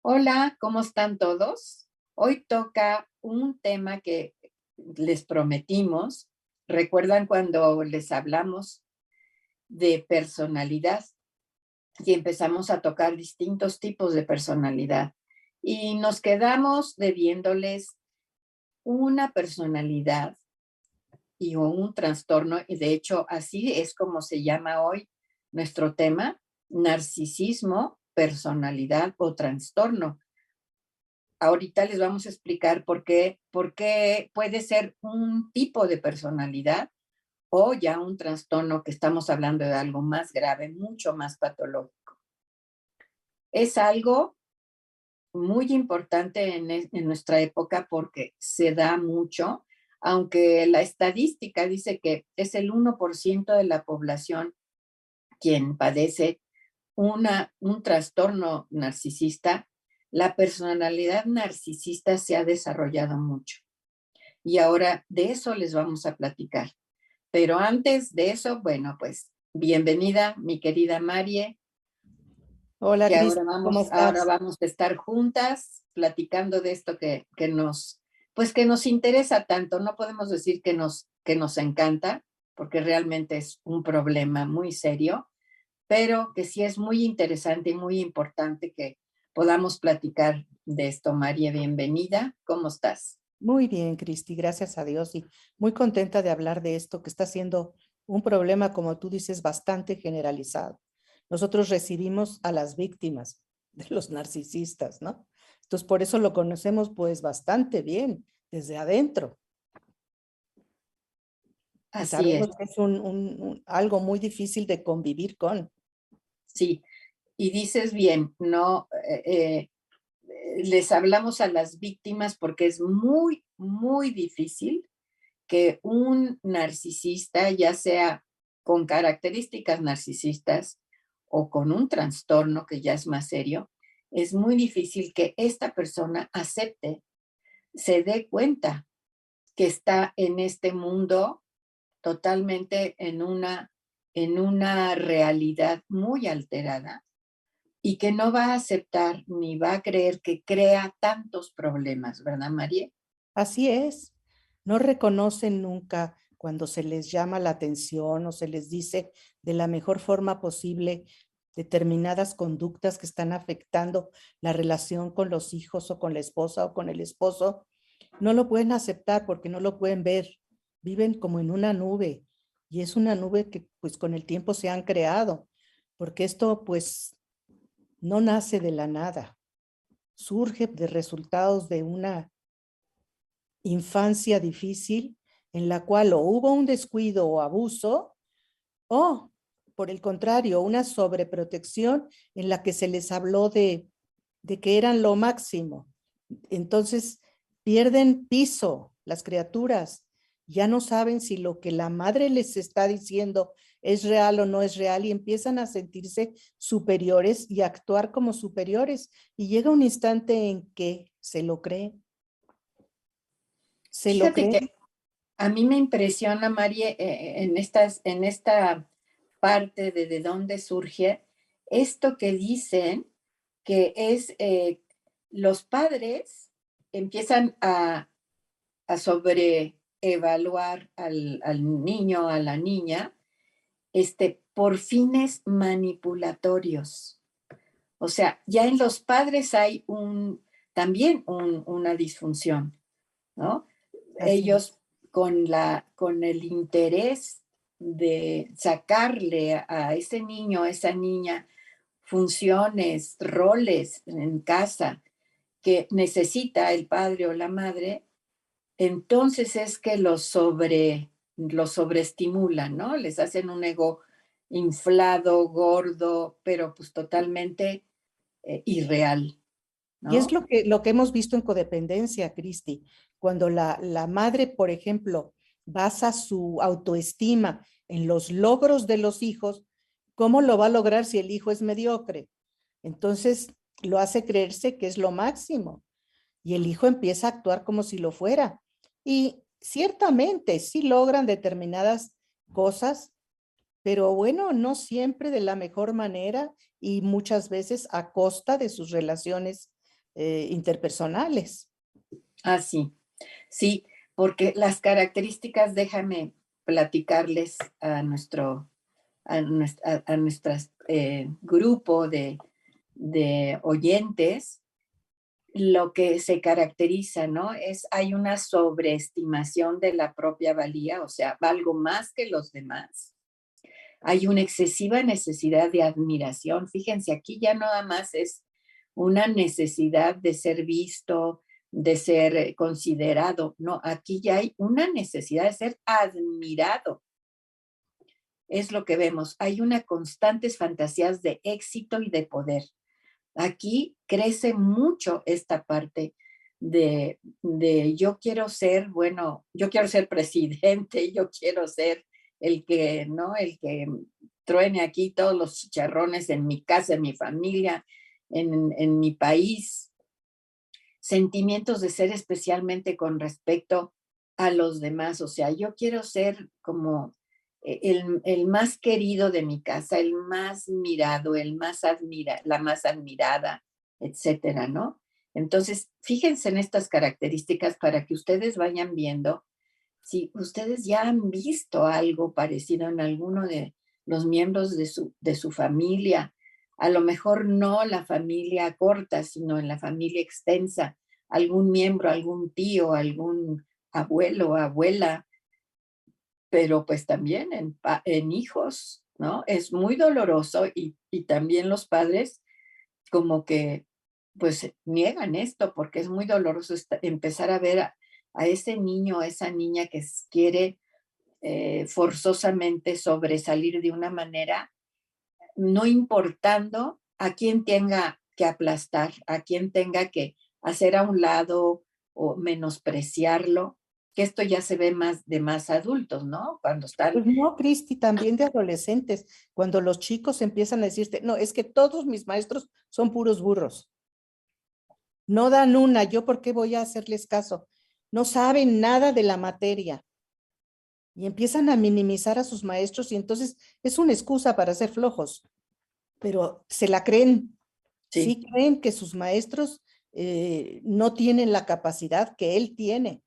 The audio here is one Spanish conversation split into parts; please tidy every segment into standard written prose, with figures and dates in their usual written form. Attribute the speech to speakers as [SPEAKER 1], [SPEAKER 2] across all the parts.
[SPEAKER 1] Hola, ¿cómo están todos? Hoy toca un tema que les prometimos. ¿Recuerdan cuando les hablamos de personalidad y empezamos a tocar distintos tipos de personalidad? Y nos quedamos debiéndoles una personalidad y un trastorno, y de hecho así es como se llama hoy nuestro tema: narcisismo, personalidad o trastorno. Ahorita les vamos a explicar por qué puede ser un tipo de personalidad o ya un trastorno, que estamos hablando de algo más grave, mucho más patológico. Es algo muy importante en nuestra época porque se da mucho, aunque la estadística dice que es el 1% de la población quien padece un trastorno narcisista. La personalidad narcisista se ha desarrollado mucho y ahora de eso les vamos a platicar. Pero antes de eso, bueno, pues bienvenida, mi querida Marie,
[SPEAKER 2] Hola,
[SPEAKER 1] que
[SPEAKER 2] Cris,
[SPEAKER 1] ahora
[SPEAKER 2] ¿cómo
[SPEAKER 1] ahora
[SPEAKER 2] estás?
[SPEAKER 1] vamos a estar juntas platicando de esto que nos interesa tanto. No podemos decir que nos encanta, porque realmente es un problema muy serio, pero que sí es muy interesante y muy importante que podamos platicar de esto. María, bienvenida. ¿Cómo estás?
[SPEAKER 2] Muy bien, Cristi, gracias a Dios y muy contenta de hablar de esto que está siendo un problema, como tú dices, bastante generalizado. Nosotros recibimos a las víctimas de los narcisistas, ¿no? Entonces, por eso lo conocemos pues bastante bien desde adentro y
[SPEAKER 1] Así es,
[SPEAKER 2] sabemos que es algo muy difícil de convivir con.
[SPEAKER 1] sí. Y dices bien, no, les hablamos a las víctimas porque es muy, muy difícil que un narcisista, ya sea con características narcisistas o con un trastorno que ya es más serio, es muy difícil que esta persona acepte, se dé cuenta que está en este mundo totalmente en una realidad muy alterada y que no va a aceptar ni va a creer que crea tantos problemas, ¿verdad, María?
[SPEAKER 2] Así es, no reconocen nunca cuando se les llama la atención o se les dice de la mejor forma posible determinadas conductas que están afectando la relación con los hijos o con la esposa o con el esposo. No lo pueden aceptar porque no lo pueden ver. Viven como en una nube y es una nube que pues con el tiempo se han creado, porque esto pues no nace de la nada, surge de resultados de una infancia difícil en la cual o hubo un descuido o abuso o, por el contrario, una sobreprotección en la que se les habló de que eran lo máximo. Entonces pierden piso las criaturas, ya no saben si lo que la madre les está diciendo es real o no es real y empiezan a sentirse superiores y a actuar como superiores. Y llega un instante en que se lo creen, se lo
[SPEAKER 1] Fíjate que
[SPEAKER 2] creen.
[SPEAKER 1] a mí me impresiona, María, en esta parte de dónde surge esto que dicen que es los padres empiezan a sobreevaluar al niño, a la niña, por fines manipulatorios. O sea, ya en los padres hay también una disfunción, ¿no?
[SPEAKER 2] Así
[SPEAKER 1] Ellos
[SPEAKER 2] es.
[SPEAKER 1] con el interés de sacarle a ese niño, a esa niña, funciones, roles en casa que necesita el padre o la madre, entonces es que los sobreestimulan, ¿no? Les hacen un ego inflado, gordo, pero pues totalmente irreal,
[SPEAKER 2] Y es
[SPEAKER 1] ¿no?
[SPEAKER 2] lo que hemos visto en codependencia, Cristi, cuando la madre, por ejemplo, basa su autoestima en los logros de los hijos, ¿cómo lo va a lograr si el hijo es mediocre? Entonces lo hace creerse que es lo máximo y el hijo empieza a actuar como si lo fuera. Y ciertamente sí logran determinadas cosas, pero bueno, no siempre de la mejor manera y muchas veces a costa de sus relaciones interpersonales.
[SPEAKER 1] Ah, sí, sí, porque las características, déjame platicarles a nuestras grupo de oyentes, lo que se caracteriza, ¿no? Hay una sobreestimación de la propia valía, o sea, valgo más que los demás. Hay una excesiva necesidad de admiración. Fíjense, aquí ya nada más es una necesidad de ser visto, de ser considerado. No, aquí ya hay una necesidad de ser admirado. Es lo que vemos. Hay una constantes fantasías de éxito y de poder. Aquí crece mucho esta parte de yo quiero ser, bueno, yo quiero ser presidente, yo quiero ser el que, ¿no? El que truene aquí todos los chicharrones en mi casa, en mi familia, en mi país. Sentimientos de ser especialmente con respecto a los demás. O sea, yo quiero ser como el más querido de mi casa, el más mirado, la más admirada, etcétera, ¿no? Entonces, fíjense en estas características para que ustedes vayan viendo si ustedes ya han visto algo parecido en alguno de los miembros de su familia, a lo mejor no la familia corta, sino en la familia extensa, algún miembro, algún tío, algún abuelo, abuela, pero pues también en hijos, ¿no? Es muy doloroso y también los padres como que pues niegan esto porque es muy doloroso empezar a ver a ese niño, a esa niña que quiere forzosamente sobresalir de una manera, no importando a quién tenga que aplastar, a quién tenga que hacer a un lado o menospreciarlo, que esto ya se ve más de más adultos, ¿no? Cuando están,
[SPEAKER 2] Pues no, Cristi, también de adolescentes, cuando los chicos empiezan a decirte, no, es que todos mis maestros son puros burros. No dan una, ¿yo por qué voy a hacerles caso? No saben nada de la materia. Y empiezan a minimizar a sus maestros y entonces es una excusa para ser flojos, pero se la creen.
[SPEAKER 1] sí,
[SPEAKER 2] Sí creen que sus maestros no tienen la capacidad que él tiene.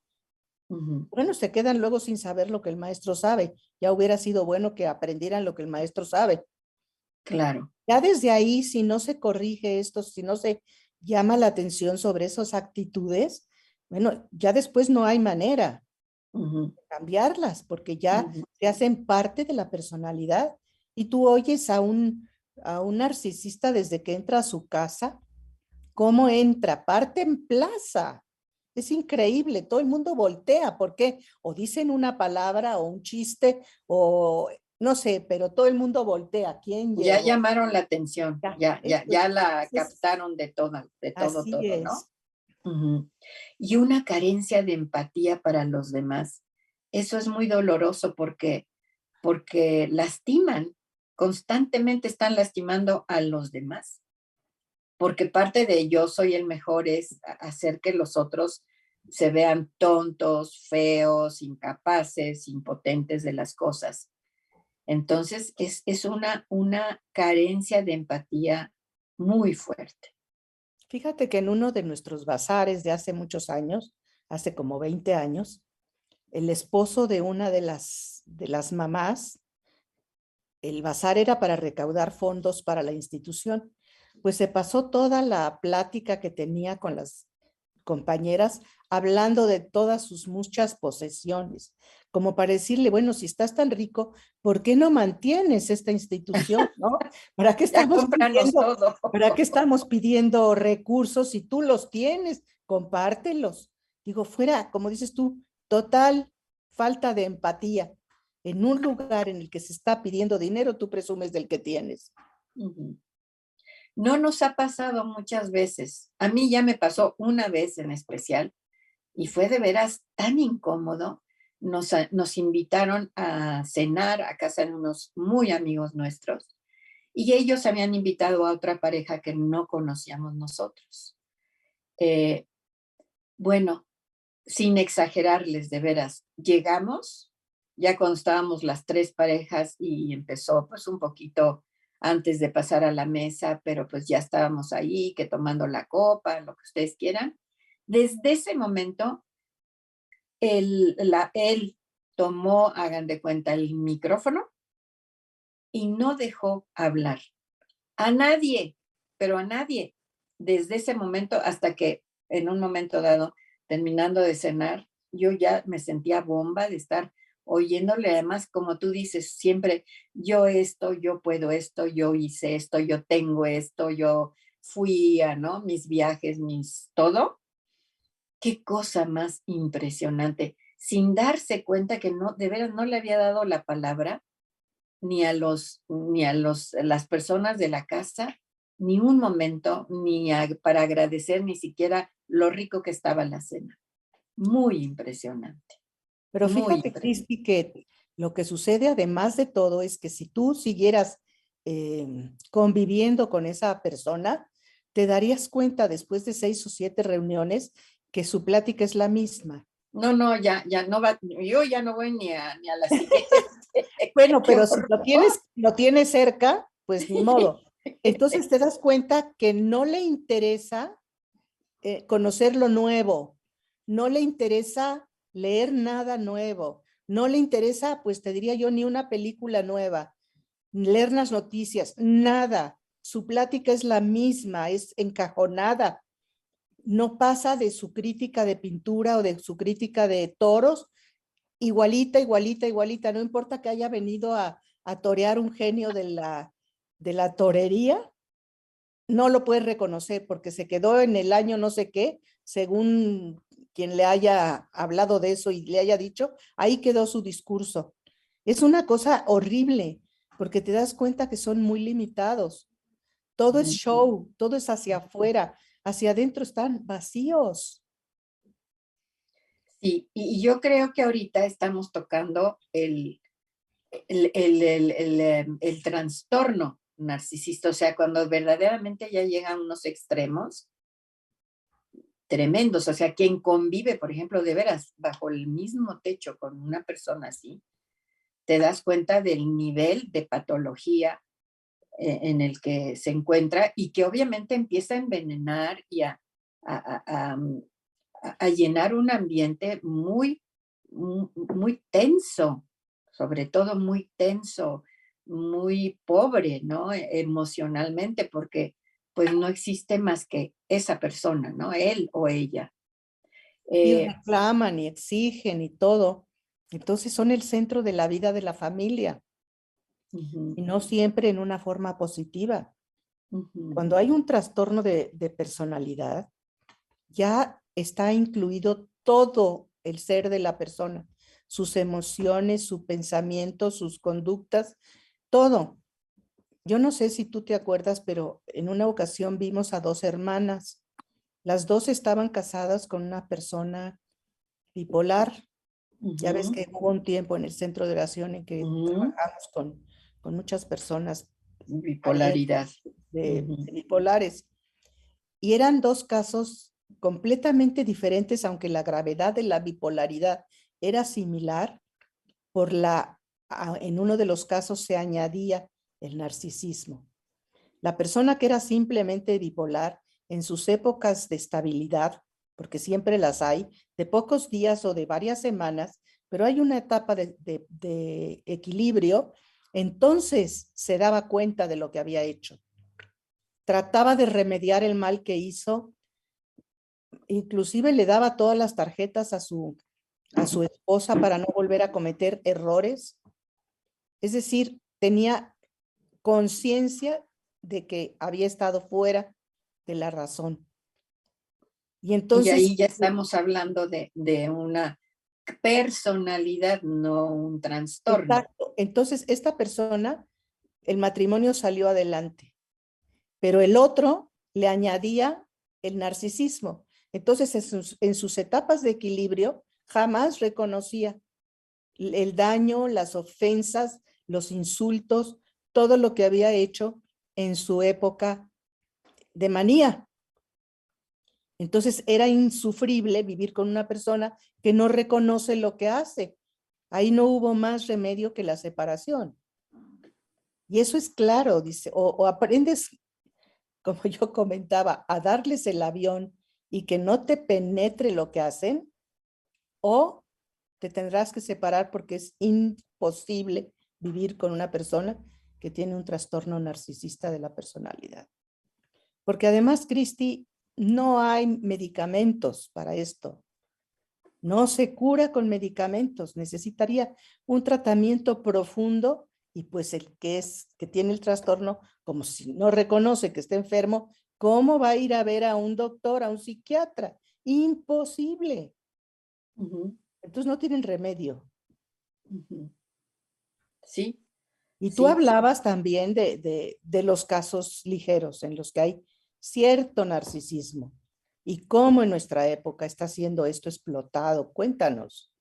[SPEAKER 1] ujú,
[SPEAKER 2] Bueno, se quedan luego sin saber lo que el maestro sabe. Ya hubiera sido bueno que aprendieran lo que el maestro sabe.
[SPEAKER 1] claro,
[SPEAKER 2] Ya desde ahí, si no se corrige esto, si no se llama la atención sobre esas actitudes, bueno, ya después no hay manera
[SPEAKER 1] ujú,
[SPEAKER 2] de cambiarlas porque ya
[SPEAKER 1] ujú,
[SPEAKER 2] se hacen parte de la personalidad. Y tú oyes a un narcisista desde que entra a su casa, cómo entra, parte en plaza. Es increíble, todo el mundo voltea, ¿por qué? O dicen una palabra o un chiste o no sé, pero todo el mundo voltea. ¿Quién
[SPEAKER 1] ya
[SPEAKER 2] llegó?
[SPEAKER 1] llamaron la atención,
[SPEAKER 2] Ya,
[SPEAKER 1] ya la captaron de
[SPEAKER 2] así
[SPEAKER 1] todo, ¿no?
[SPEAKER 2] es.
[SPEAKER 1] Ujú. Y una carencia de empatía para los demás. Eso es muy doloroso porque lastiman, constantemente están lastimando a los demás, porque parte de yo soy el mejor es hacer que los otros se vean tontos, feos, incapaces, impotentes de las cosas. Entonces, es una carencia de empatía muy fuerte.
[SPEAKER 2] Fíjate que en uno de nuestros bazares de hace muchos años, hace como 20 años, el esposo de una de las mamás, el bazar era para recaudar fondos para la institución, pues se pasó toda la plática que tenía con las compañeras hablando de todas sus muchas posesiones, como para decirle, bueno, si estás tan rico, ¿por qué no mantienes esta institución, no? ¿Para qué
[SPEAKER 1] Ya
[SPEAKER 2] estamos
[SPEAKER 1] cómpranos
[SPEAKER 2] pidiendo,
[SPEAKER 1] todo.
[SPEAKER 2] para qué estamos pidiendo recursos si tú los tienes? Compártelos. Digo, fuera, como dices tú, total falta de empatía. En un lugar en el que se está pidiendo dinero, tú presumes del que tienes.
[SPEAKER 1] Ujú. No nos ha pasado muchas veces. A mí ya me pasó una vez en especial y fue de veras tan incómodo. Nos invitaron a cenar a casa de unos muy amigos nuestros y ellos habían invitado a otra pareja que no conocíamos nosotros. Eh, bueno, sin exagerarles, de veras, llegamos, ya cuando estábamos las tres parejas y empezó pues un poquito antes de pasar a la mesa, pero pues ya estábamos ahí, que tomando la copa, lo que ustedes quieran. Desde ese momento, él tomó, hagan de cuenta, el micrófono y no dejó hablar a nadie, pero a nadie. Desde ese momento hasta que en un momento dado, terminando de cenar, yo ya me sentía bomba de estar oyéndole, además, como tú dices, siempre yo esto, yo puedo esto, yo hice esto, yo tengo esto, yo fui a, ¿no? Mis viajes, mis todo. Qué cosa más impresionante, sin darse cuenta que no, de veras no le había dado la palabra ni a las personas de la casa, ni un momento, para agradecer ni siquiera lo rico que estaba la cena. Muy impresionante,
[SPEAKER 2] Pero
[SPEAKER 1] muy
[SPEAKER 2] fíjate,
[SPEAKER 1] impresionante.
[SPEAKER 2] Cristi, que lo que sucede además de todo es que si tú siguieras conviviendo con esa persona, te darías cuenta después de 6 o 7 reuniones que su plática es la misma.
[SPEAKER 1] No, no, ya no va, yo ya no voy ni a la siguiente.
[SPEAKER 2] Bueno,
[SPEAKER 1] Qué
[SPEAKER 2] pero si
[SPEAKER 1] horror.
[SPEAKER 2] lo tienes cerca, pues ni modo. Entonces te das cuenta que no le interesa conocer lo nuevo, no le interesa leer nada nuevo, no le interesa, pues te diría yo, ni una película nueva, leer las noticias, nada. Su plática es la misma, es encajonada. No pasa de su crítica de pintura o de su crítica de toros, igualita, igualita, igualita. No importa que haya venido a torear un genio de la torería, no lo puedes reconocer porque se quedó en el año no sé qué, según quien le haya hablado de eso y le haya dicho, ahí quedó su discurso. Es una cosa horrible porque te das cuenta que son muy limitados. Todo es show, todo es hacia afuera, hacia adentro están vacíos.
[SPEAKER 1] Sí, y yo creo que ahorita estamos tocando el trastorno narcisista, o sea, cuando verdaderamente ya llegan a unos extremos tremendos, o sea, quien convive, por ejemplo, de veras, bajo el mismo techo con una persona así, te das cuenta del nivel de patología en el que se encuentra y que obviamente empieza a envenenar y a, a, a llenar un ambiente muy tenso, sobre todo muy tenso, muy pobre, ¿no? Emocionalmente, porque pues no existe más que esa persona, ¿no? Él o ella.
[SPEAKER 2] Y
[SPEAKER 1] Eh,
[SPEAKER 2] reclaman y exigen y todo. Entonces son el centro de la vida de la familia
[SPEAKER 1] Ujú,
[SPEAKER 2] y no siempre en una forma positiva.
[SPEAKER 1] ujú.
[SPEAKER 2] Cuando hay un trastorno de personalidad, ya está incluido todo el ser de la persona, sus emociones, su pensamiento, sus conductas, todo. Yo no sé si tú te acuerdas, pero en una ocasión vimos a 2 hermanas. Las dos estaban casadas con una persona bipolar. Ya ves
[SPEAKER 1] Ujú,
[SPEAKER 2] que hubo un tiempo en el centro de oración en que
[SPEAKER 1] ujú.
[SPEAKER 2] trabajamos con muchas personas
[SPEAKER 1] Bipolaridad.
[SPEAKER 2] de
[SPEAKER 1] Ujú,
[SPEAKER 2] bipolares. Y eran 2 casos completamente diferentes, aunque la gravedad de la bipolaridad era similar, en uno de los casos se añadía el narcisismo. La persona que era simplemente bipolar en sus épocas de estabilidad, porque siempre las hay, de pocos días o de varias semanas, pero hay una etapa de equilibrio, entonces se daba cuenta de lo que había hecho. Trataba de remediar el mal que hizo, inclusive le daba todas las tarjetas a su esposa para no volver a cometer errores. Es decir, tenía conciencia de que había estado fuera de la razón. Y
[SPEAKER 1] y
[SPEAKER 2] entonces,
[SPEAKER 1] ahí ya estamos hablando de una personalidad, no un trastorno.
[SPEAKER 2] exacto, entonces esta persona, el matrimonio salió adelante, pero el otro le añadía el narcisismo. Entonces, en sus etapas de equilibrio, jamás reconocía el daño, las ofensas, los insultos, todo lo que había hecho en su época de manía. Entonces era insufrible vivir con una persona que no reconoce lo que hace. Ahí no hubo más remedio que la separación. Y eso es claro, dice, o aprendes, como yo comentaba, a darles el avión y que no te penetre lo que hacen, o te tendrás que separar porque es imposible vivir con una persona que tiene un trastorno narcisista de la personalidad. Porque además, Cristi, no hay medicamentos para esto. No se cura con medicamentos. Necesitaría un tratamiento profundo y pues el que tiene el trastorno, como si no reconoce que está enfermo, ¿cómo va a ir a ver a un doctor, a un psiquiatra? Imposible.
[SPEAKER 1] Ujú,
[SPEAKER 2] Entonces no tienen remedio.
[SPEAKER 1] ujú. Sí,
[SPEAKER 2] Y tú
[SPEAKER 1] sí.
[SPEAKER 2] hablabas también de los casos ligeros en los que hay cierto narcisismo y cómo en nuestra época está siendo esto explotado. Cuéntanos.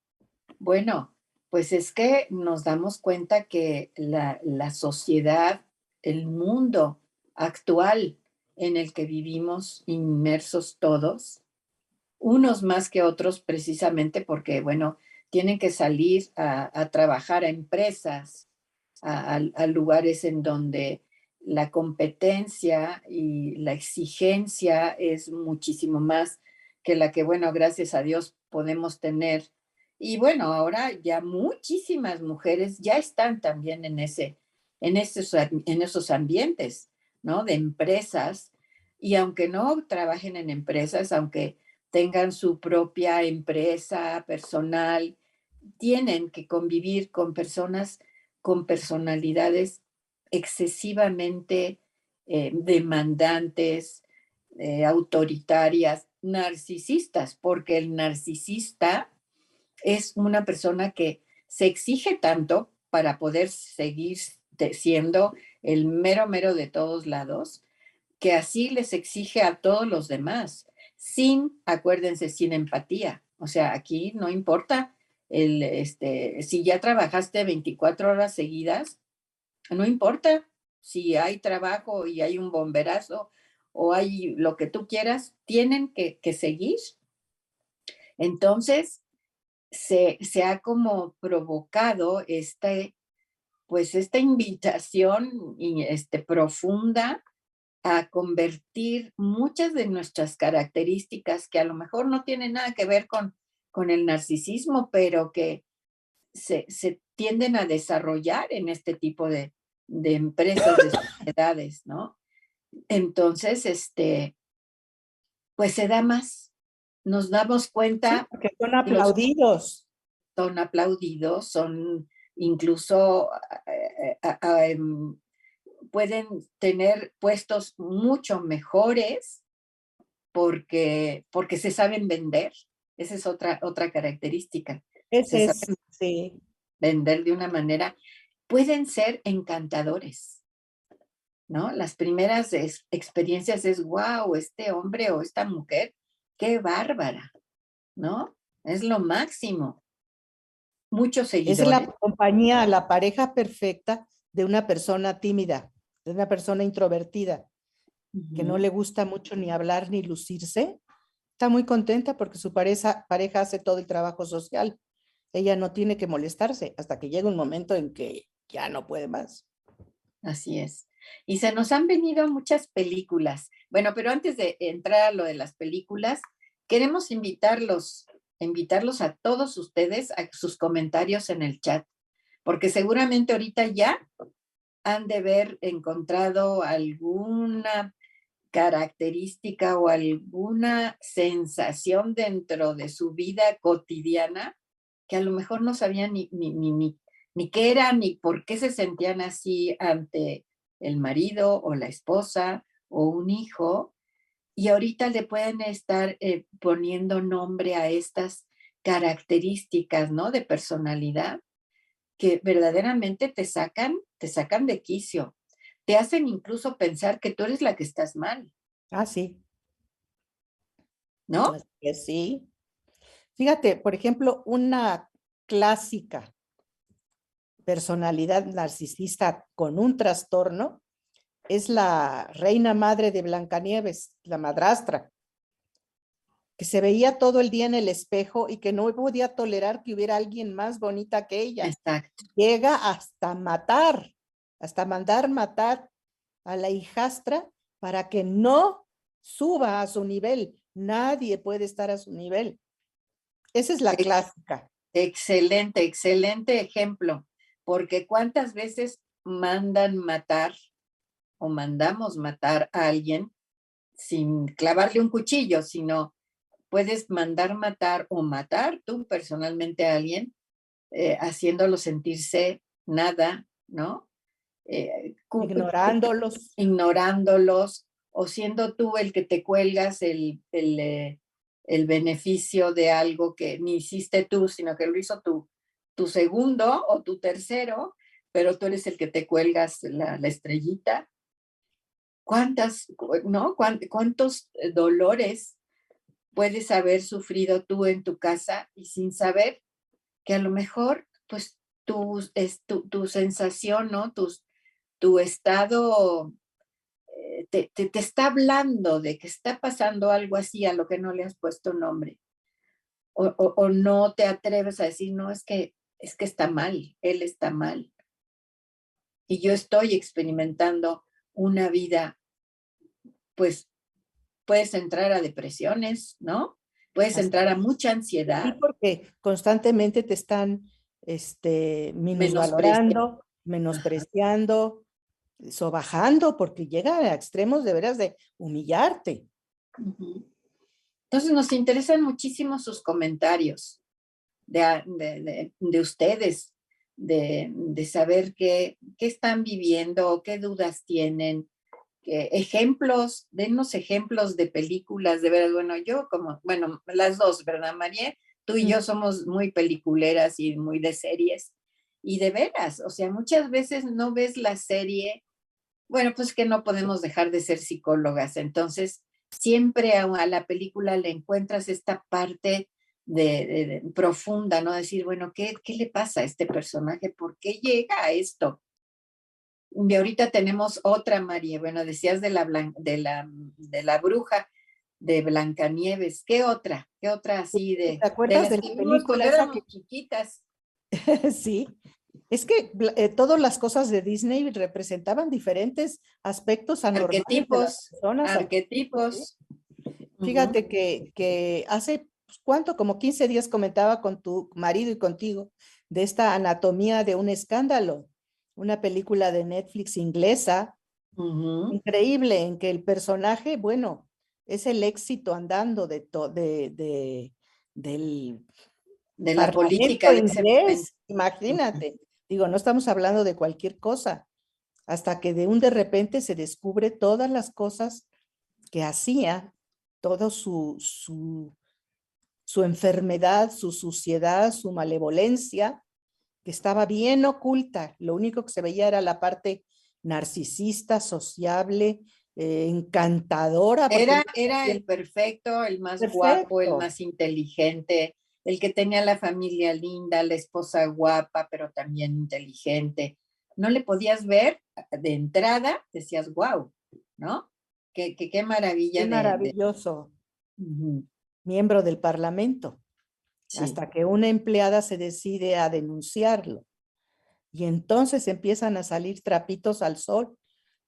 [SPEAKER 1] Bueno, pues es que nos damos cuenta que la sociedad, el mundo actual en el que vivimos inmersos todos, unos más que otros precisamente porque, bueno, tienen que salir a trabajar a empresas, a lugares en donde la competencia y la exigencia es muchísimo más que la que, bueno, gracias a Dios podemos tener. Y bueno, ahora ya muchísimas mujeres ya están también en esos ambientes, ¿no? De empresas. Y aunque no trabajen en empresas, aunque tengan su propia empresa personal, tienen que convivir con personas con personalidades excesivamente demandantes, autoritarias, narcisistas, porque el narcisista es una persona que se exige tanto para poder seguir siendo el mero mero de todos lados, que así les exige a todos los demás, sin, acuérdense, sin empatía. O sea, aquí no importa si ya trabajaste 24 horas seguidas, no importa si hay trabajo y hay un bomberazo o hay lo que tú quieras, tienen que seguir. Entonces, se ha como provocado pues esta invitación profunda a convertir muchas de nuestras características que a lo mejor no tienen nada que ver con el narcisismo, pero que se tienden a desarrollar en este tipo de empresas, de sociedades, ¿no? Entonces, pues se da más. Nos damos
[SPEAKER 2] Sí,
[SPEAKER 1] cuenta
[SPEAKER 2] porque son
[SPEAKER 1] que los
[SPEAKER 2] aplaudidos.
[SPEAKER 1] son aplaudidos, son incluso pueden tener puestos mucho mejores porque se saben vender. Esa es otra característica. Se
[SPEAKER 2] Ese es,
[SPEAKER 1] saben
[SPEAKER 2] sí.
[SPEAKER 1] vender de una manera, pueden ser encantadores, ¿no? Las primeras experiencias es, wow, este hombre o esta mujer, qué bárbara, ¿no? Es lo máximo. Muchos
[SPEAKER 2] Es
[SPEAKER 1] seguidores.
[SPEAKER 2] la compañía, la pareja perfecta de una persona tímida, de una persona introvertida, que no
[SPEAKER 1] Ujú.
[SPEAKER 2] le gusta mucho ni hablar ni lucirse. Está muy contenta porque su pareja hace todo el trabajo social. Ella no tiene que molestarse hasta que llega un momento en que ya no puede más.
[SPEAKER 1] Así es. Y se nos han venido muchas películas. Bueno, pero antes de entrar a lo de las películas, queremos invitarlos a todos ustedes a sus comentarios en el chat, porque seguramente ahorita ya han de haber encontrado alguna característica o alguna sensación dentro de su vida cotidiana que a lo mejor no sabían ni qué era, ni por qué se sentían así ante el marido o la esposa o un hijo. Y ahorita le pueden estar poniendo nombre a estas características, ¿no? De personalidad que verdaderamente te sacan de quicio, te hacen incluso pensar que tú eres la que estás mal,
[SPEAKER 2] Ah, sí,
[SPEAKER 1] ¿no?
[SPEAKER 2] así que sí. Fíjate, por ejemplo, una clásica personalidad narcisista con un trastorno es la reina madre de Blancanieves, la madrastra, que se veía todo el día en el espejo y que no podía tolerar que hubiera alguien más bonita que ella.
[SPEAKER 1] Exacto.
[SPEAKER 2] Llega hasta matar. hasta mandar matar a la hijastra para que no suba a su nivel. Nadie puede estar a su nivel. Esa es la clásica.
[SPEAKER 1] Excelente, excelente ejemplo, porque cuántas veces mandan matar o mandamos matar a alguien sin clavarle un cuchillo, sino puedes mandar matar o matar tú personalmente a alguien, haciéndolo sentirse nada, ¿no?
[SPEAKER 2] Ignorándolos.
[SPEAKER 1] Ignorándolos, o siendo tú el que te cuelgas el beneficio de algo que ni hiciste tú, sino que lo hizo tu segundo o tu tercero, pero tú eres el que te cuelgas la estrellita. ¿No? ¿Cuántos dolores puedes haber sufrido tú en tu casa y sin saber que a lo mejor, pues, tu sensación, ¿no? Tu estado te está hablando de que está pasando algo así a lo que no le has puesto nombre. O no te atreves a decir, no, es que está mal, él está mal. Y yo estoy experimentando una vida, pues puedes entrar a depresiones, ¿no? Puedes
[SPEAKER 2] Así
[SPEAKER 1] entrar a
[SPEAKER 2] es.
[SPEAKER 1] mucha
[SPEAKER 2] Sí,
[SPEAKER 1] ansiedad,
[SPEAKER 2] porque constantemente te están
[SPEAKER 1] menospreciar.
[SPEAKER 2] minusvalorando, menospreciando, sobajando, porque llega a extremos de veras de humillarte.
[SPEAKER 1] Ujú. Entonces nos interesan muchísimo sus comentarios de ustedes, de saber qué están viviendo, qué dudas tienen, ejemplos, denos ejemplos de películas, de veras, bueno, las dos, ¿verdad, María? Tú y yo somos muy peliculeras y muy de series, y de veras, o sea, muchas veces no ves la serie, bueno, pues que no podemos dejar de ser psicólogas, entonces siempre a la película le encuentras esta parte profunda, ¿no? Decir, bueno, ¿qué le pasa a este personaje? ¿Por qué llega a esto? Y ahorita tenemos otra, María, bueno, decías de la bruja de Blancanieves. ¿Qué otra? ¿Qué otra así
[SPEAKER 2] ¿Te
[SPEAKER 1] de
[SPEAKER 2] acuerdas
[SPEAKER 1] las
[SPEAKER 2] de
[SPEAKER 1] que
[SPEAKER 2] la
[SPEAKER 1] vimos
[SPEAKER 2] película
[SPEAKER 1] cuando
[SPEAKER 2] esa que
[SPEAKER 1] éramos chiquitas?
[SPEAKER 2] sí? Es que todas las cosas de Disney representaban diferentes aspectos anormales de las
[SPEAKER 1] Arquetipos,
[SPEAKER 2] personas, arquetipos, ¿sí?
[SPEAKER 1] arquetipos. Ujú.
[SPEAKER 2] Fíjate que hace, pues, ¿cuánto? Como 15 días comentaba con tu marido y contigo de esta Anatomía de un Escándalo, una película de Netflix inglesa,
[SPEAKER 1] Ujú.
[SPEAKER 2] increíble, en que el personaje, bueno, es el éxito andando del
[SPEAKER 1] De la
[SPEAKER 2] Parlamento
[SPEAKER 1] política de ese momento.
[SPEAKER 2] inglés, imagínate. Digo, no estamos hablando de cualquier cosa, hasta que de repente se descubre todas las cosas que hacía, todo su enfermedad, su suciedad, su malevolencia, que estaba bien oculta. Lo único que se veía era la parte narcisista, sociable, encantadora, porque
[SPEAKER 1] Era el perfecto, el más guapo, el
[SPEAKER 2] perfecto,
[SPEAKER 1] más inteligente, el que tenía la familia linda, la esposa guapa, pero también inteligente. No le podías ver de entrada, decías, wow, ¿no? Qué
[SPEAKER 2] qué
[SPEAKER 1] maravilla
[SPEAKER 2] maravilloso,
[SPEAKER 1] Ujú.
[SPEAKER 2] miembro del Parlamento,
[SPEAKER 1] Sí.
[SPEAKER 2] hasta que una empleada se decide a denunciarlo. Y entonces empiezan a salir trapitos al sol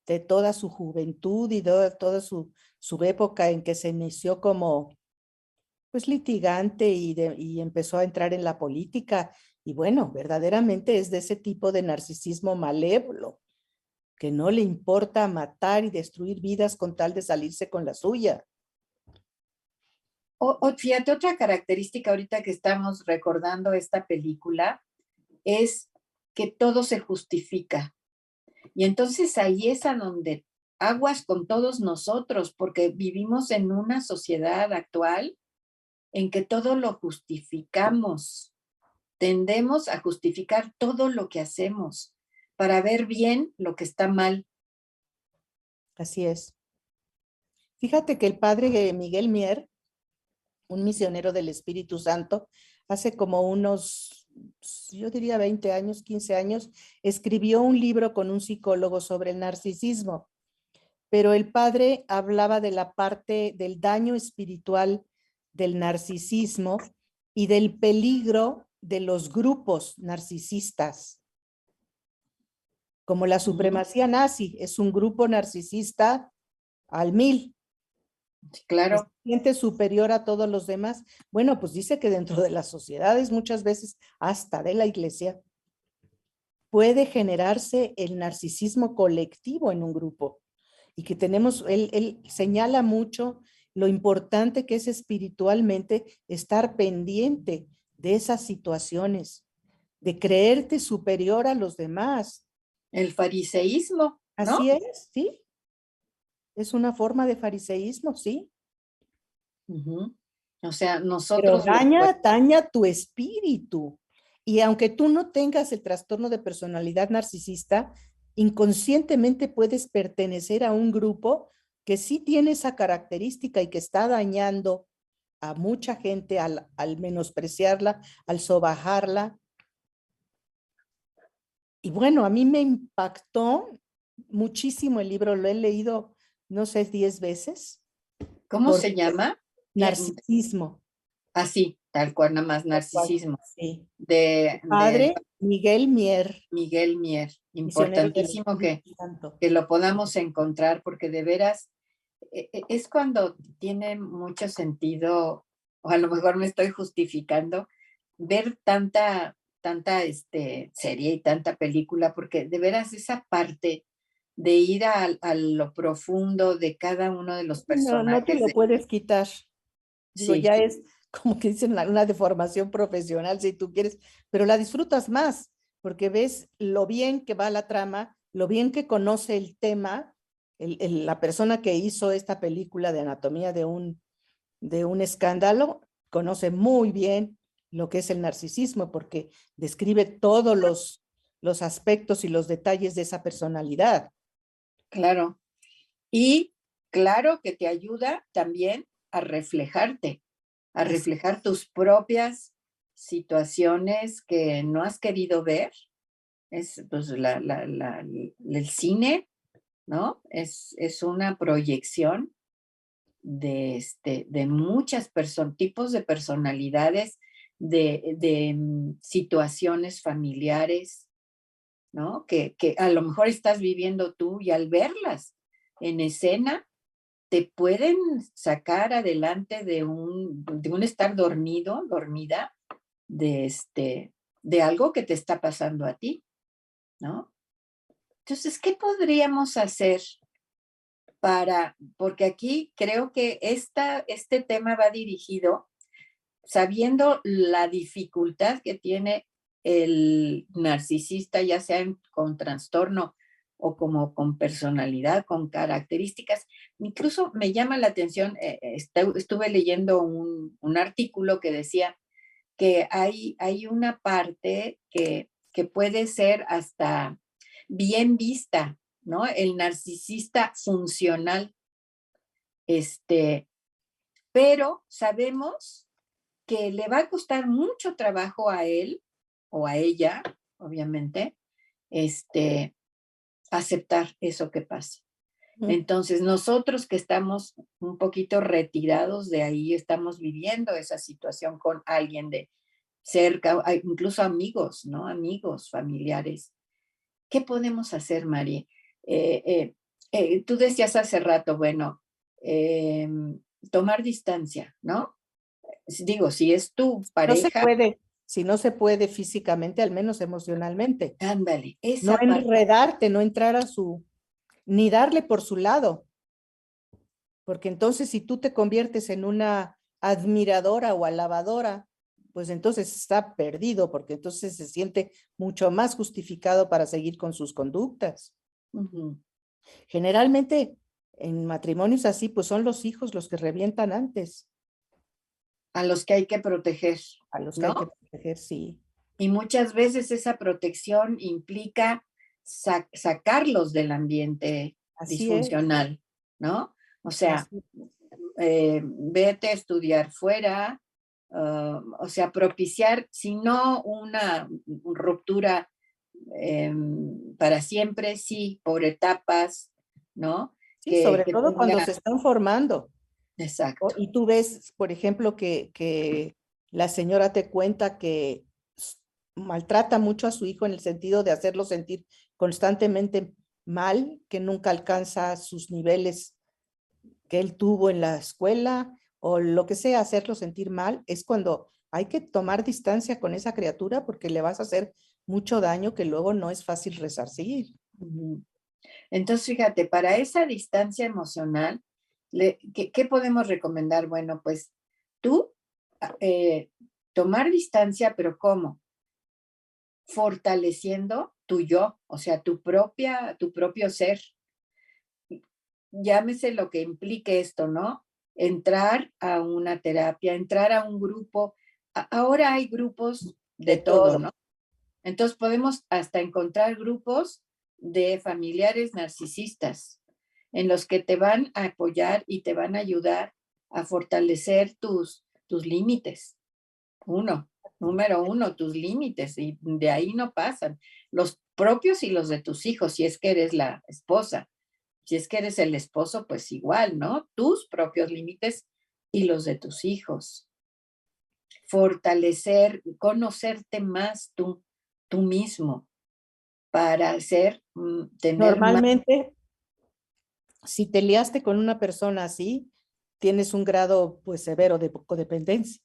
[SPEAKER 2] de toda su juventud y de toda su época en que se inició como pues litigante y empezó a entrar en la política. Y bueno, verdaderamente es de ese tipo de narcisismo malévolo, que no le importa matar y destruir vidas con tal de salirse con la suya.
[SPEAKER 1] Fíjate, otra característica ahorita que estamos recordando esta película es que todo se justifica. Y entonces ahí es a donde aguas con todos nosotros, porque vivimos en una sociedad actual en que todo lo justificamos. Tendemos a justificar todo lo que hacemos para ver bien lo que está mal.
[SPEAKER 2] Así es. Fíjate que el padre Miguel Mier, un misionero del Espíritu Santo, hace como unos, yo diría 20 años, 15 años, escribió un libro con un psicólogo sobre el narcisismo, pero el padre hablaba de la parte del daño espiritual del narcisismo y del peligro de los grupos narcisistas, como la supremacía nazi, es un grupo narcisista al 1000.
[SPEAKER 1] Claro.
[SPEAKER 2] Se siente superior a todos los demás. Bueno, pues dice que dentro de las sociedades, muchas veces hasta de la iglesia, puede generarse el narcisismo colectivo en un grupo. Y que tenemos, él señala mucho lo importante que es espiritualmente estar pendiente de esas situaciones, de creerte superior a los demás.
[SPEAKER 1] El fariseísmo, ¿no?
[SPEAKER 2] Así es, sí. Es una forma de fariseísmo, sí.
[SPEAKER 1] O sea,
[SPEAKER 2] Pero
[SPEAKER 1] nosotros
[SPEAKER 2] daña tu espíritu. Y aunque tú no tengas el trastorno de personalidad narcisista, inconscientemente puedes pertenecer a un grupo que sí tiene esa característica y que está dañando a mucha gente al menospreciarla, al sobajarla. Y bueno, a mí me impactó muchísimo el libro, lo he leído, no sé, 10 veces.
[SPEAKER 1] ¿Cómo se llama?
[SPEAKER 2] Narcisismo.
[SPEAKER 1] Así, tal cual, nada más, narcisismo.
[SPEAKER 2] Sí.
[SPEAKER 1] De
[SPEAKER 2] Padre Miguel Mier.
[SPEAKER 1] Miguel Mier. Importantísimo que
[SPEAKER 2] que
[SPEAKER 1] lo podamos encontrar, porque de veras es cuando tiene mucho sentido, o a lo mejor me estoy justificando, ver tanta serie y tanta película, porque de veras esa parte de ir a lo profundo de cada uno de los personajes.
[SPEAKER 2] No te lo puedes quitar. Digo,
[SPEAKER 1] Sí.
[SPEAKER 2] ya es como que dicen una deformación profesional, si tú quieres, pero la disfrutas más, porque ves lo bien que va la trama, lo bien que conoce el tema, la persona que hizo esta película de anatomía de un escándalo, conoce muy bien lo que es el narcisismo, porque describe todos los aspectos y los detalles de esa personalidad.
[SPEAKER 1] Claro. Y claro que te ayuda también a reflejarte, a reflejar tus propias situaciones que no has querido ver. Es pues el cine, ¿no? Es una proyección de muchas tipos de personalidades, de situaciones familiares, ¿no? Que a lo mejor estás viviendo tú y al verlas en escena te pueden sacar adelante de un estar dormido, dormida, de algo que te está pasando a ti, ¿no? Entonces, ¿qué podríamos hacer porque aquí creo que este tema va dirigido sabiendo la dificultad que tiene el narcisista, ya sea con trastorno o como con personalidad, con características. Incluso me llama la atención, estuve leyendo un artículo que decía que hay una parte que puede ser hasta bien vista, ¿no? El narcisista funcional, pero sabemos que le va a costar mucho trabajo a él o a ella, obviamente, aceptar eso que pasa. Entonces, nosotros que estamos un poquito retirados de ahí, estamos viviendo esa situación con alguien de cerca, incluso amigos, ¿no? Amigos, familiares. ¿Qué podemos hacer, Mari? Tú decías hace rato, bueno, tomar distancia, ¿no? Digo, si es tu pareja.
[SPEAKER 2] No se puede, si no se puede físicamente, al menos emocionalmente.
[SPEAKER 1] Ándale,
[SPEAKER 2] no
[SPEAKER 1] esa parte.
[SPEAKER 2] enredarte, no entrar ni darle por su lado. Porque entonces si tú te conviertes en una admiradora o alabadora, pues entonces está perdido, porque entonces se siente mucho más justificado para seguir con sus conductas. Generalmente en matrimonios así, pues son los hijos los que revientan antes.
[SPEAKER 1] A los que hay que proteger.
[SPEAKER 2] A los que hay que proteger, sí.
[SPEAKER 1] Y muchas veces esa protección implica sacarlos del ambiente disfuncional, ¿no? O sea, vete a estudiar fuera, o sea, propiciar, si no una ruptura para siempre, sí, por etapas, ¿no?
[SPEAKER 2] Sí, sobre todo cuando se están formando.
[SPEAKER 1] Exacto.
[SPEAKER 2] Y tú ves, por ejemplo, que la señora te cuenta que maltrata mucho a su hijo en el sentido de hacerlo sentir constantemente mal, que nunca alcanza sus niveles que él tuvo en la escuela o lo que sea, hacerlo sentir mal, es cuando hay que tomar distancia con esa criatura porque le vas a hacer mucho daño que luego no es fácil resarcir.
[SPEAKER 1] Ujú. Entonces, fíjate, para esa distancia emocional, ¿qué podemos recomendar? Bueno, pues tú eh, tomar distancia, pero ¿cómo? Fortaleciendo tu yo, o sea, tu propio ser. Llámese lo que implique esto, ¿no? Entrar a una terapia, entrar a un grupo. Ahora hay grupos de
[SPEAKER 2] De
[SPEAKER 1] todo,
[SPEAKER 2] todo.
[SPEAKER 1] ¿no? Entonces podemos hasta encontrar grupos de familiares narcisistas en los que te van a apoyar y te van a ayudar a fortalecer tus límites. Número uno, tus límites, y de ahí no pasan. Los propios y los de tus hijos, si es que eres la esposa. Si es que eres el esposo, pues igual, ¿no? Tus propios límites y los de tus hijos. Fortalecer, conocerte más tú mismo para tener más.
[SPEAKER 2] Normalmente, si te liaste con una persona así, tienes un grado pues severo de codependencia.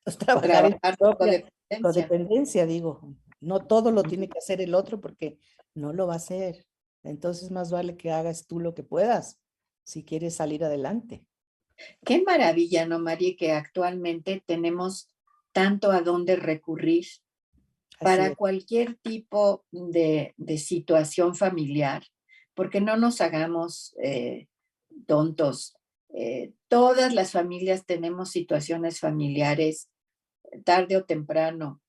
[SPEAKER 2] Pues trabajar en tu
[SPEAKER 1] Trabajar tu
[SPEAKER 2] propia
[SPEAKER 1] codependencia.
[SPEAKER 2] codependencia, digo. No todo lo tiene que hacer el otro porque no lo va a hacer. Entonces más vale que hagas tú lo que puedas si quieres salir adelante.
[SPEAKER 1] Qué maravilla, ¿no, María? Que actualmente tenemos tanto a dónde recurrir
[SPEAKER 2] Así
[SPEAKER 1] para
[SPEAKER 2] es.
[SPEAKER 1] cualquier tipo de situación familiar, porque no nos hagamos tontos. Todas las familias tenemos situaciones familiares tarde o temprano,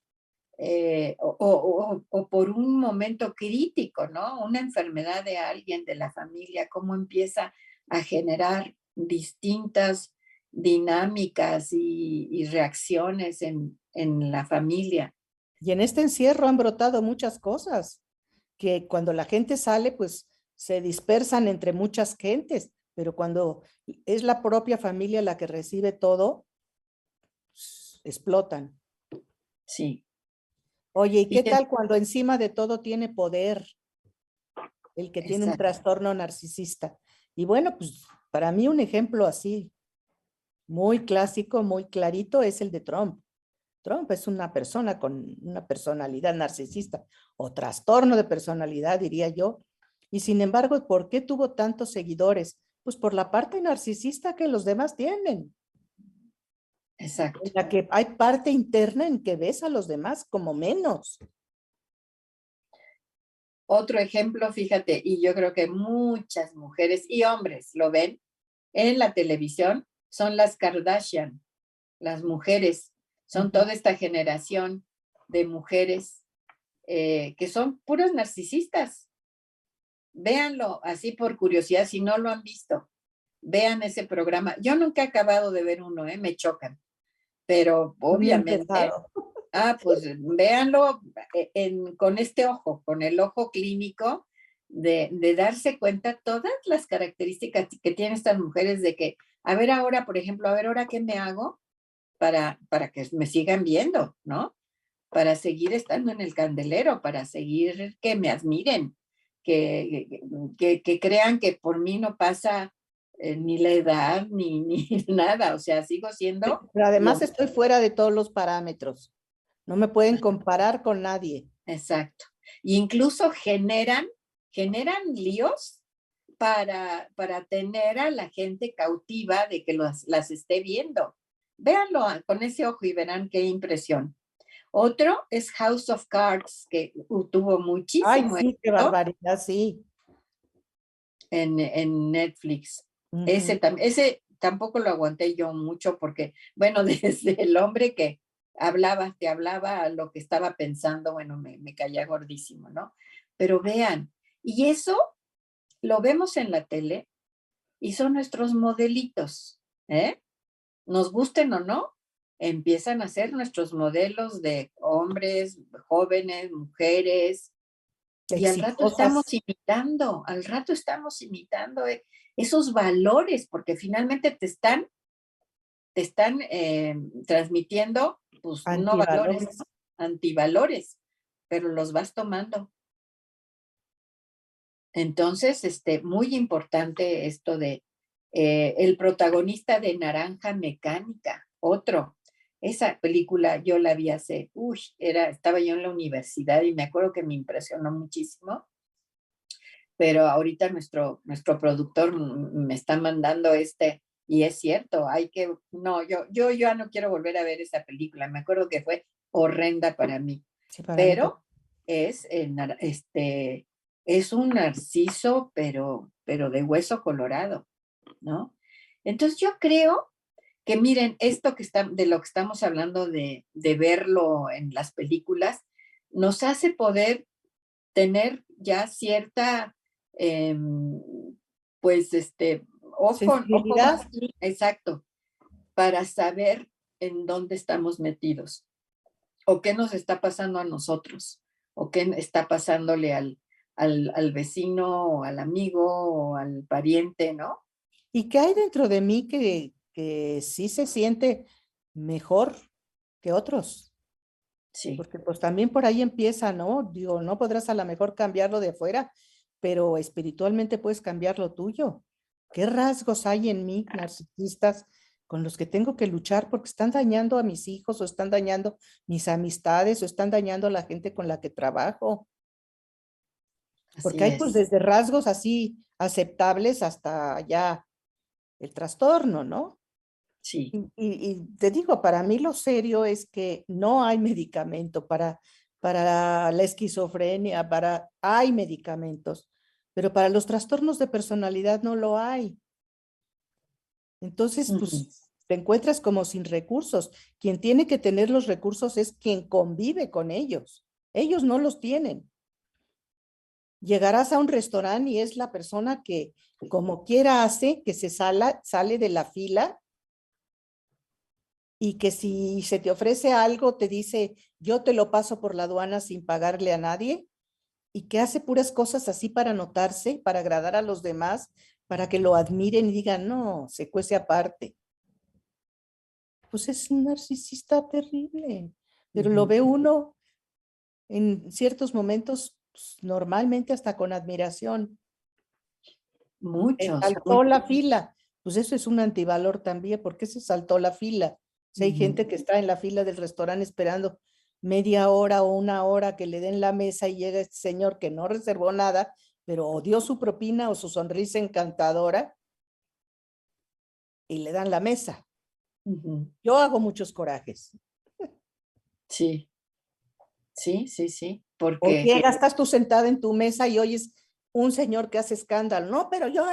[SPEAKER 1] o por un momento crítico, ¿no? Una enfermedad de alguien de la familia, cómo empieza a generar distintas dinámicas y reacciones en la familia.
[SPEAKER 2] Y en este encierro han brotado muchas cosas que cuando la gente sale, pues se dispersan entre muchas gentes, pero cuando es la propia familia la que recibe todo, pues, explotan.
[SPEAKER 1] Sí.
[SPEAKER 2] Oye, ¿y
[SPEAKER 1] Y
[SPEAKER 2] qué tal cuando encima de todo tiene poder el que tiene un
[SPEAKER 1] exacto.
[SPEAKER 2] trastorno narcisista? Y bueno, pues para mí un ejemplo así muy clásico, muy clarito es el de Trump. Trump es una persona con una personalidad narcisista o trastorno de personalidad, diría yo. Y sin embargo, ¿por qué tuvo tantos seguidores? Pues por la parte narcisista que los demás tienen, en
[SPEAKER 1] Exacto.
[SPEAKER 2] la que hay parte interna en que ves a los demás como menos.
[SPEAKER 1] Otro ejemplo, fíjate, y yo creo que muchas mujeres y hombres lo ven en la televisión, son las Kardashian, las mujeres, son
[SPEAKER 2] Ujú.
[SPEAKER 1] toda esta generación de mujeres que son puros narcisistas. Véanlo así por curiosidad, si no lo han visto, vean ese programa. Yo nunca he acabado de ver uno, me chocan, pero
[SPEAKER 2] No he
[SPEAKER 1] obviamente,
[SPEAKER 2] empezado.
[SPEAKER 1] pues véanlo con este ojo, con el ojo clínico de darse cuenta todas las características que tienen estas mujeres de que, a ver ahora, por ejemplo, a ver ahora qué me hago para que me sigan viendo, ¿no? Para seguir estando en el candelero, para seguir que me admiren, que crean que por mí no pasa ni la edad ni nada, o sea, sigo siendo
[SPEAKER 2] Pero
[SPEAKER 1] lo
[SPEAKER 2] además estoy fuera de todos los parámetros. No me pueden comparar con nadie.
[SPEAKER 1] exacto. Y incluso generan líos para tener a la gente cautiva de que las esté viendo. Véanlo con ese ojo y verán qué impresión. Otro es House of Cards, que tuvo
[SPEAKER 2] Ay,
[SPEAKER 1] muchísimo
[SPEAKER 2] sí, qué
[SPEAKER 1] éxito
[SPEAKER 2] barbaridad, sí.
[SPEAKER 1] en Netflix.
[SPEAKER 2] Ujú.
[SPEAKER 1] Ese tampoco lo aguanté yo mucho porque, bueno, desde el hombre que te hablaba lo que estaba pensando, bueno, me caía gordísimo, ¿no? Pero vean, y eso lo vemos en la tele y son nuestros modelitos, ¿eh? Nos gusten o no, empiezan a ser nuestros modelos de hombres, jóvenes, mujeres, y
[SPEAKER 2] Exitosas.
[SPEAKER 1] al rato estamos imitando esos valores, porque finalmente te están transmitiendo pues unos valores,
[SPEAKER 2] Antivalores.
[SPEAKER 1] ¿no? Antivalores, pero los vas tomando. Entonces, muy importante esto de el protagonista de Naranja Mecánica, otro. Esa película yo la vi hace, estaba yo en la universidad y me acuerdo que me impresionó muchísimo, pero ahorita nuestro productor me está mandando y es cierto, no, yo ya no quiero volver a ver esa película, me acuerdo que fue horrenda para mí,
[SPEAKER 2] Sí, para mí
[SPEAKER 1] pero es, es un narciso, pero de hueso colorado, ¿no? Entonces yo creo que miren, de lo que estamos hablando de verlo en las películas, nos hace poder tener ya cierta, pues, ojo
[SPEAKER 2] sensibilidad.
[SPEAKER 1] más, exacto, para saber en dónde estamos metidos, o qué nos está pasando a nosotros, o qué está pasándole al vecino, o al amigo, o al pariente, ¿no?
[SPEAKER 2] ¿Y qué hay dentro de mí que sí se siente mejor que otros?
[SPEAKER 1] Sí.
[SPEAKER 2] Porque pues también por ahí empieza, ¿no? Digo, no podrás a lo mejor cambiarlo de afuera, pero espiritualmente puedes cambiar lo tuyo. ¿Qué rasgos hay en mí, narcisistas, con los que tengo que luchar porque están dañando a mis hijos o están dañando mis amistades o están dañando a la gente con la que trabajo? Porque
[SPEAKER 1] Así
[SPEAKER 2] hay pues
[SPEAKER 1] es,
[SPEAKER 2] desde rasgos así aceptables hasta ya el trastorno, ¿no?
[SPEAKER 1] sí.
[SPEAKER 2] Y te digo, para mí lo serio es que no hay medicamento para la esquizofrenia, hay medicamentos, pero para los trastornos de personalidad no lo hay. Entonces,
[SPEAKER 1] Ujú.
[SPEAKER 2] pues te encuentras como sin recursos. Quien tiene que tener los recursos es quien convive con ellos. Ellos no los tienen. Llegarás a un restaurante y es la persona que como quiera hace que sale de la fila y que si se te ofrece algo te dice, yo te lo paso por la aduana sin pagarle a nadie, y que hace puras cosas así para notarse, para agradar a los demás, para que lo admiren y digan, no, se cuece aparte. Pues es un narcisista terrible, pero lo
[SPEAKER 1] Ujú.
[SPEAKER 2] ve uno en ciertos momentos, pues, normalmente hasta con admiración.
[SPEAKER 1] Muchos,
[SPEAKER 2] Saltó la fila, pues eso es un antivalor también, porque se saltó la fila. Si hay
[SPEAKER 1] ujú,
[SPEAKER 2] gente que está en la fila del restaurante esperando media hora o una hora que le den la mesa y llega este señor que no reservó nada, pero o dio su propina o su sonrisa encantadora y le dan la mesa.
[SPEAKER 1] ujú.
[SPEAKER 2] Yo hago muchos corajes.
[SPEAKER 1] Sí, sí, sí, sí,
[SPEAKER 2] O
[SPEAKER 1] porque
[SPEAKER 2] llegas, estás tú sentada en tu mesa y oyes un señor que hace escándalo. No, pero yo...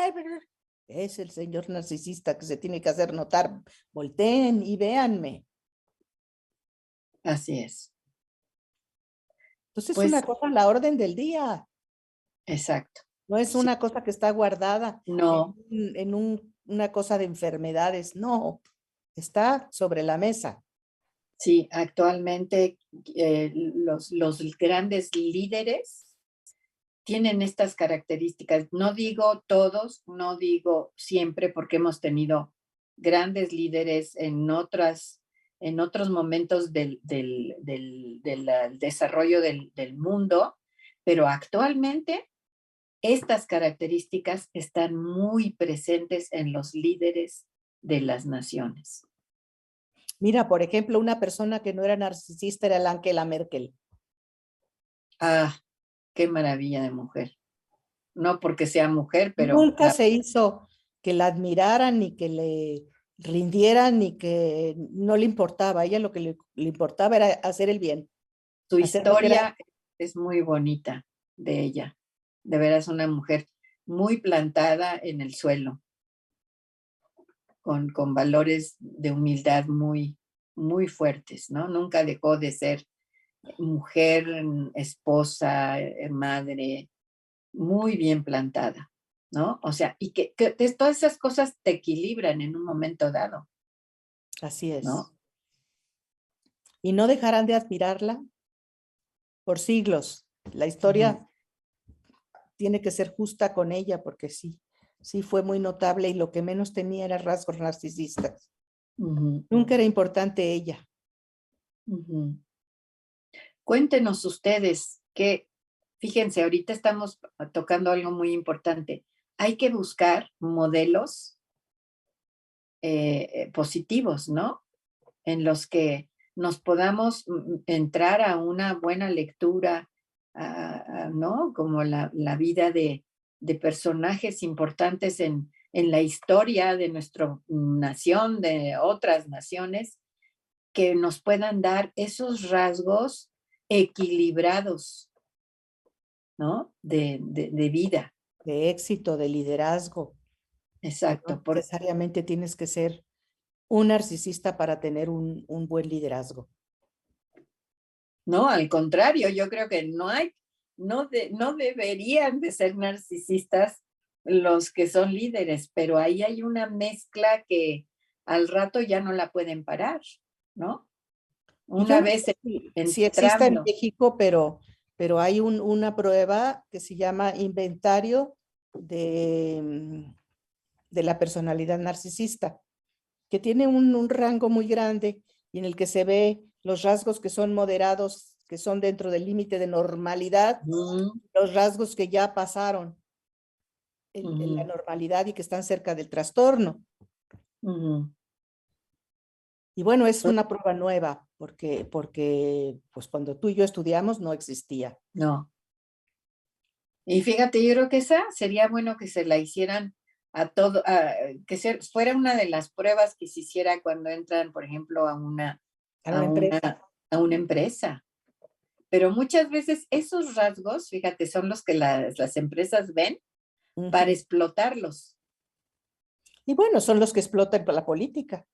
[SPEAKER 2] Es el señor narcisista que se tiene que hacer notar. Volteen y véanme.
[SPEAKER 1] así es.
[SPEAKER 2] Entonces es una
[SPEAKER 1] Pues,
[SPEAKER 2] cosa a la orden del día,
[SPEAKER 1] exacto.
[SPEAKER 2] no es
[SPEAKER 1] Sí,
[SPEAKER 2] una cosa que está guardada
[SPEAKER 1] no,
[SPEAKER 2] una cosa de enfermedades, no, está sobre la mesa.
[SPEAKER 1] sí, actualmente los grandes líderes tienen estas características. No digo todos, no digo siempre, porque hemos tenido grandes líderes en otros momentos del desarrollo del mundo, pero actualmente estas características están muy presentes en los líderes de las naciones.
[SPEAKER 2] Mira, por ejemplo, una persona que no era narcisista era la Angela Merkel.
[SPEAKER 1] Ah, qué maravilla de mujer. No porque sea mujer, pero
[SPEAKER 2] Nunca se hizo que la admiraran ni que le rindieran ni que no le importaba. A ella lo que le importaba era hacer el bien,
[SPEAKER 1] su
[SPEAKER 2] hacer lo que era.
[SPEAKER 1] historia es muy bonita de ella. De veras, una mujer muy plantada en el suelo, con valores de humildad muy fuertes, ¿no? Nunca dejó de ser mujer, esposa, madre, muy bien plantada, ¿no? O sea, y que todas esas cosas te equilibran en un momento dado,
[SPEAKER 2] Así es.
[SPEAKER 1] ¿no?
[SPEAKER 2] Y no dejarán de admirarla por siglos. La
[SPEAKER 1] Ujú,
[SPEAKER 2] historia tiene que ser justa con ella porque sí, sí fue muy notable y lo que menos tenía era rasgos narcisistas.
[SPEAKER 1] ujú,
[SPEAKER 2] Nunca era importante ella.
[SPEAKER 1] ujú. Cuéntenos ustedes que, fíjense, ahorita estamos tocando algo muy importante. Hay que buscar modelos positivos, ¿no? En los que nos podamos entrar a una buena lectura, ¿no? Como la vida de personajes importantes en la historia de nuestra nación, de otras naciones, que nos puedan dar esos rasgos equilibrados, ¿no? De vida.
[SPEAKER 2] De éxito, de liderazgo, que no
[SPEAKER 1] Exacto.
[SPEAKER 2] necesariamente tienes que ser un narcisista para tener un buen liderazgo.
[SPEAKER 1] No, al contrario, yo creo que no deberían de ser narcisistas los que son líderes, pero ahí hay una mezcla que al rato ya no la pueden parar, ¿no?
[SPEAKER 2] Y yo
[SPEAKER 1] Una
[SPEAKER 2] no
[SPEAKER 1] vez
[SPEAKER 2] sé si existe en
[SPEAKER 1] entrando.
[SPEAKER 2] México, pero hay una prueba que se llama inventario de la personalidad narcisista, que tiene un rango muy grande y en el que se ve los rasgos que son moderados, que son dentro del límite de normalidad, los rasgos que ya pasaron en la normalidad y que están cerca del trastorno. Y bueno, es una prueba nueva porque pues cuando tú y yo estudiamos no existía.
[SPEAKER 1] No. Y fíjate, yo creo que esa sería bueno que se la hicieran a todo, fuera una de las pruebas que se hiciera cuando entran, por ejemplo,
[SPEAKER 2] A una
[SPEAKER 1] a
[SPEAKER 2] empresa.
[SPEAKER 1] a una empresa. Pero muchas veces esos rasgos, fíjate, son los que las empresas ven para explotarlos.
[SPEAKER 2] Y bueno, son los que explotan la política.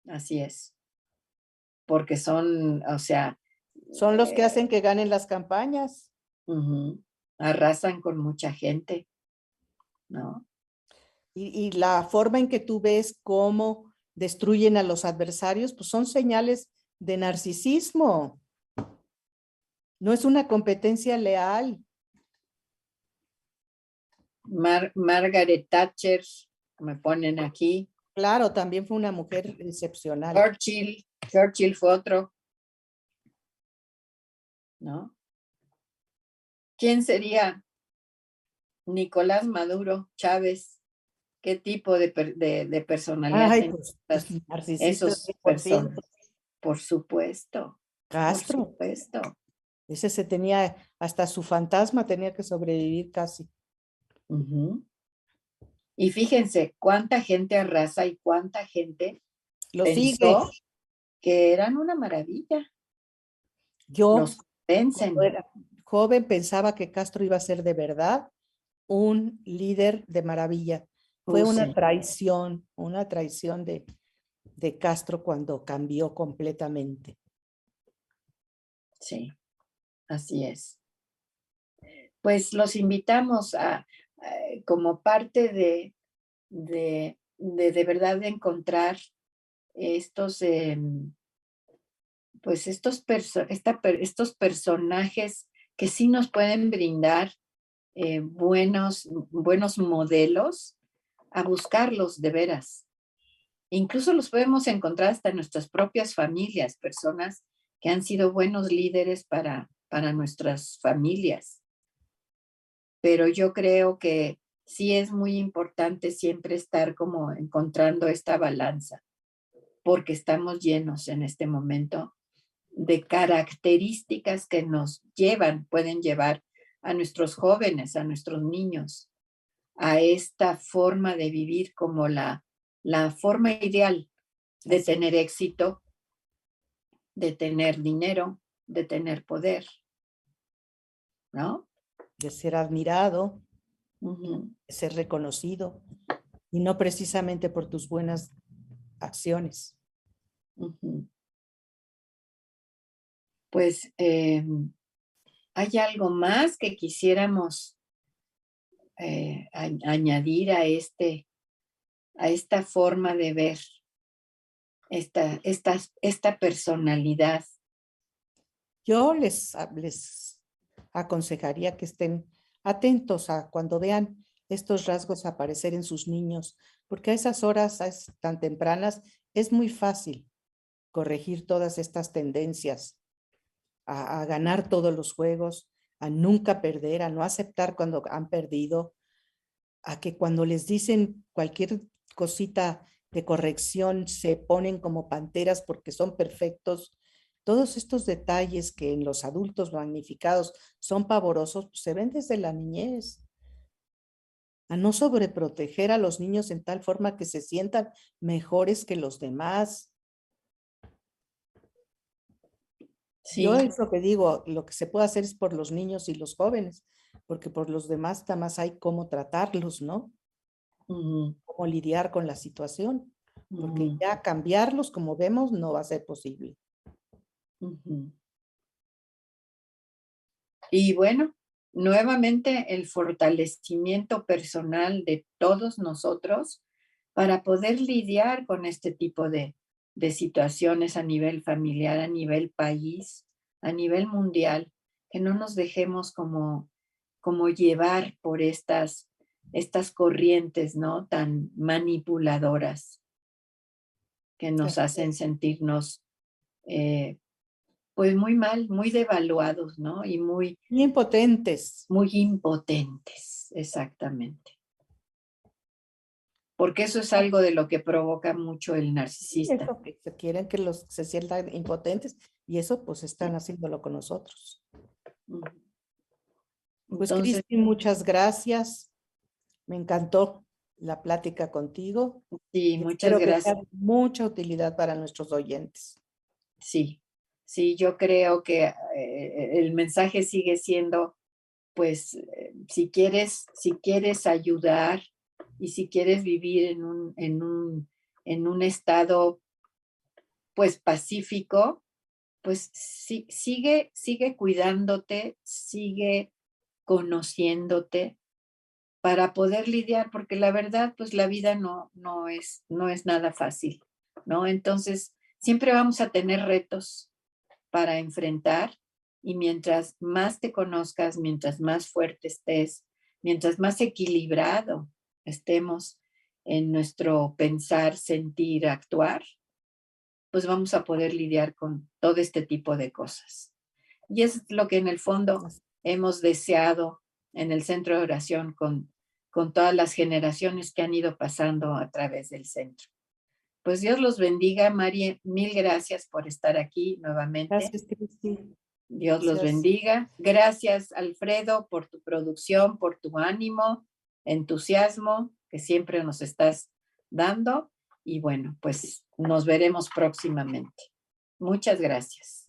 [SPEAKER 1] Así es. Porque son, o sea,
[SPEAKER 2] Son los que hacen que ganen las campañas.
[SPEAKER 1] arrasan con mucha gente, ¿no?
[SPEAKER 2] Y la forma en que tú ves cómo destruyen a los adversarios, pues son señales de narcisismo. No es una competencia leal.
[SPEAKER 1] Margaret Thatcher, me ponen aquí.
[SPEAKER 2] Claro, también fue una mujer excepcional.
[SPEAKER 1] Churchill fue otro, ¿no? ¿Quién sería Nicolás Maduro Chávez? ¿Qué tipo de personalidad
[SPEAKER 2] Ay,
[SPEAKER 1] tenían
[SPEAKER 2] pues narcisista
[SPEAKER 1] esos
[SPEAKER 2] 100%.
[SPEAKER 1] personas? Por supuesto, por
[SPEAKER 2] Castro,
[SPEAKER 1] supuesto.
[SPEAKER 2] ese se tenía, hasta su fantasma tenía que sobrevivir casi.
[SPEAKER 1] Y fíjense cuánta gente arrasa y cuánta gente
[SPEAKER 2] Lo sigue.
[SPEAKER 1] pensó que eran una maravilla.
[SPEAKER 2] Yo,
[SPEAKER 1] Los
[SPEAKER 2] cuando
[SPEAKER 1] vencen.
[SPEAKER 2] era joven, pensaba que Castro iba a ser de verdad un líder de maravilla. Fue
[SPEAKER 1] Sí,
[SPEAKER 2] una traición de Castro cuando cambió completamente.
[SPEAKER 1] sí, así es. Pues los invitamos como parte de verdad de encontrar estos, pues estos personajes que sí nos pueden brindar buenos modelos, a buscarlos de veras. Incluso los podemos encontrar hasta en nuestras propias familias, personas que han sido buenos líderes para nuestras familias. Pero yo creo que sí es muy importante siempre estar como encontrando esta balanza, porque estamos llenos en este momento de características que pueden llevar a nuestros jóvenes, a nuestros niños, a esta forma de vivir como la forma ideal de
[SPEAKER 2] Así,
[SPEAKER 1] tener éxito, de tener dinero, de tener poder, ¿no?
[SPEAKER 2] de ser admirado,
[SPEAKER 1] Ujú,
[SPEAKER 2] de ser reconocido, y no precisamente por tus buenas acciones.
[SPEAKER 1] ujú. Pues hay algo más que quisiéramos añadir a esta forma de ver esta personalidad.
[SPEAKER 2] Yo les aconsejaría que estén atentos a cuando vean estos rasgos aparecer en sus niños, porque a esas horas tan tempranas es muy fácil corregir todas estas tendencias, a ganar todos los juegos, a nunca perder, a no aceptar cuando han perdido, a que cuando les dicen cualquier cosita de corrección se ponen como panteras porque son perfectos. Todos estos detalles que en los adultos magnificados son pavorosos, pues, se ven desde la niñez. A no sobreproteger a los niños en tal forma que se sientan mejores que los demás. Yo
[SPEAKER 1] Sí,
[SPEAKER 2] es lo que digo, lo que se puede hacer es por los niños y los jóvenes, porque por los demás nada más hay cómo tratarlos, ¿no?
[SPEAKER 1] ujú,
[SPEAKER 2] Cómo lidiar con la situación, porque
[SPEAKER 1] ujú,
[SPEAKER 2] ya cambiarlos, como vemos, no va a ser posible.
[SPEAKER 1] ujú. Y bueno, nuevamente el fortalecimiento personal de todos nosotros para poder lidiar con este tipo de situaciones a nivel familiar, a nivel país, a nivel mundial, que no nos dejemos como llevar por estas corrientes, ¿no? Tan manipuladoras que nos
[SPEAKER 2] Así
[SPEAKER 1] hacen
[SPEAKER 2] es.
[SPEAKER 1] sentirnos, pues muy mal, muy devaluados, ¿no? Y
[SPEAKER 2] Bien potentes.
[SPEAKER 1] muy impotentes, exactamente. Porque eso es algo de lo que provoca mucho el
[SPEAKER 2] Sí,
[SPEAKER 1] narcisista.
[SPEAKER 2] eso que se quieren que los se sientan impotentes y eso pues están haciéndolo con nosotros.
[SPEAKER 1] Ujú.
[SPEAKER 2] Pues
[SPEAKER 1] Entonces,
[SPEAKER 2] Cristi, muchas gracias. Me encantó la plática contigo
[SPEAKER 1] sí,
[SPEAKER 2] y
[SPEAKER 1] muchas
[SPEAKER 2] espero que sea
[SPEAKER 1] gracias.
[SPEAKER 2] de mucha utilidad para nuestros oyentes.
[SPEAKER 1] Sí, sí, yo creo que el mensaje sigue siendo, pues, si quieres ayudar y si quieres vivir en un estado, pues, pacífico, pues sí, sigue cuidándote, sigue conociéndote para poder lidiar, porque la verdad, pues la vida no es nada fácil, ¿no? Entonces, siempre vamos a tener retos para enfrentar y mientras más te conozcas, mientras más fuerte estés, mientras más equilibrado estemos en nuestro pensar, sentir, actuar, pues vamos a poder lidiar con todo este tipo de cosas. Y es lo que en el fondo
[SPEAKER 2] Así
[SPEAKER 1] hemos deseado en el centro de oración con todas las generaciones que han ido pasando a través del centro. Pues Dios los bendiga, María. Mil gracias por estar aquí nuevamente.
[SPEAKER 2] Gracias, Cristi.
[SPEAKER 1] Dios los
[SPEAKER 2] Gracias.
[SPEAKER 1] bendiga. Gracias, Alfredo, por tu producción, por tu ánimo, entusiasmo que siempre nos estás dando. Y bueno, pues nos veremos próximamente. Muchas gracias.